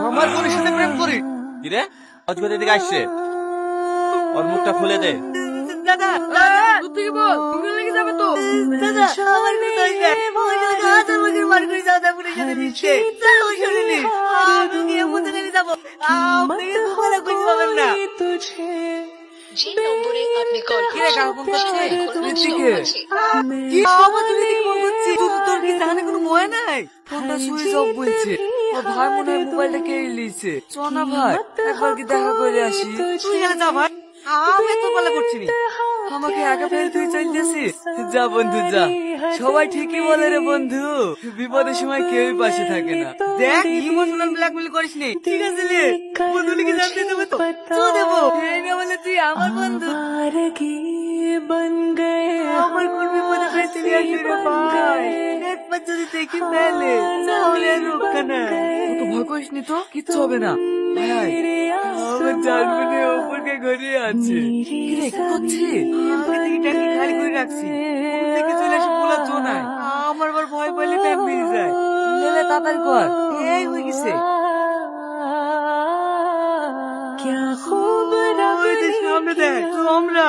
আমার বোনের সাথে প্রেম করি? কি রে আজ কোথা থেকে আসছে? ওর মুখটা খুলে দে। দাদা তুই বল, তুমি লেগে যাবে তো। দাদা আমার কথা হইছে, ওই যে হাজার বছর বার করে যাও তারপরে সাথে মিশছে। দাদা ওই শুনিনি, আমি কি এমন জায়গায় যাবো? আপনি কোথাও খুঁজে পাবেন না। যে নম্বরে আপনি কল কিরে কাকু ফোন করছে? ঋতিকে। কি বাবা তুমি কি ফোন করছিস? তোর কি জানে কোনো ভয় নাই? ফোনটা সুইচ অফ বলছে। ও ভাই মনে হয় মোবাইলটা কেড়ে নিয়েছে। চ না ভাই, একবার কি দেখা করে আসি। তুই গেলে যা ভাই, আমি তো বলা করছি না। আমাকে একা ফেলে তুই চলতেছিস? যা বন্ধু যা। সবাই ঠিকই বলে রে বন্ধু, বিপদের সময় কেউই পাশে থাকে না। দেখ ইমোশনাল ব্ল্যাকমেল করিস নি, ঠিক আছে রে? বন্ধুকে জানতে দেবে তো তো দেবো। এই না বলে তুই আমার বন্ধু আমার কোন বিপদে ফেসে আসলি রে ভাই। একবার যদি দেখি ফেলে তাহলে আর রক্ষা নাই। তো ভয় করিস নি তো, কিচ্ছু হবে না। ভাই আমার জানবুনে ওপরকে গড়িয়ে আছে। কিরে কি করছিস? আগে থেকে ট্যাঙ্কি খালি করে রাখছি, কোন থেকে চলে আসে বলার জো নাই। আমার আবার ভয় পেলে ব্যাগ বেরিয়ে যায়। লেলে তাড়াতাড়ি কর, এই হয়ে গেছে। ওই যে সামনে দেখ, আমরা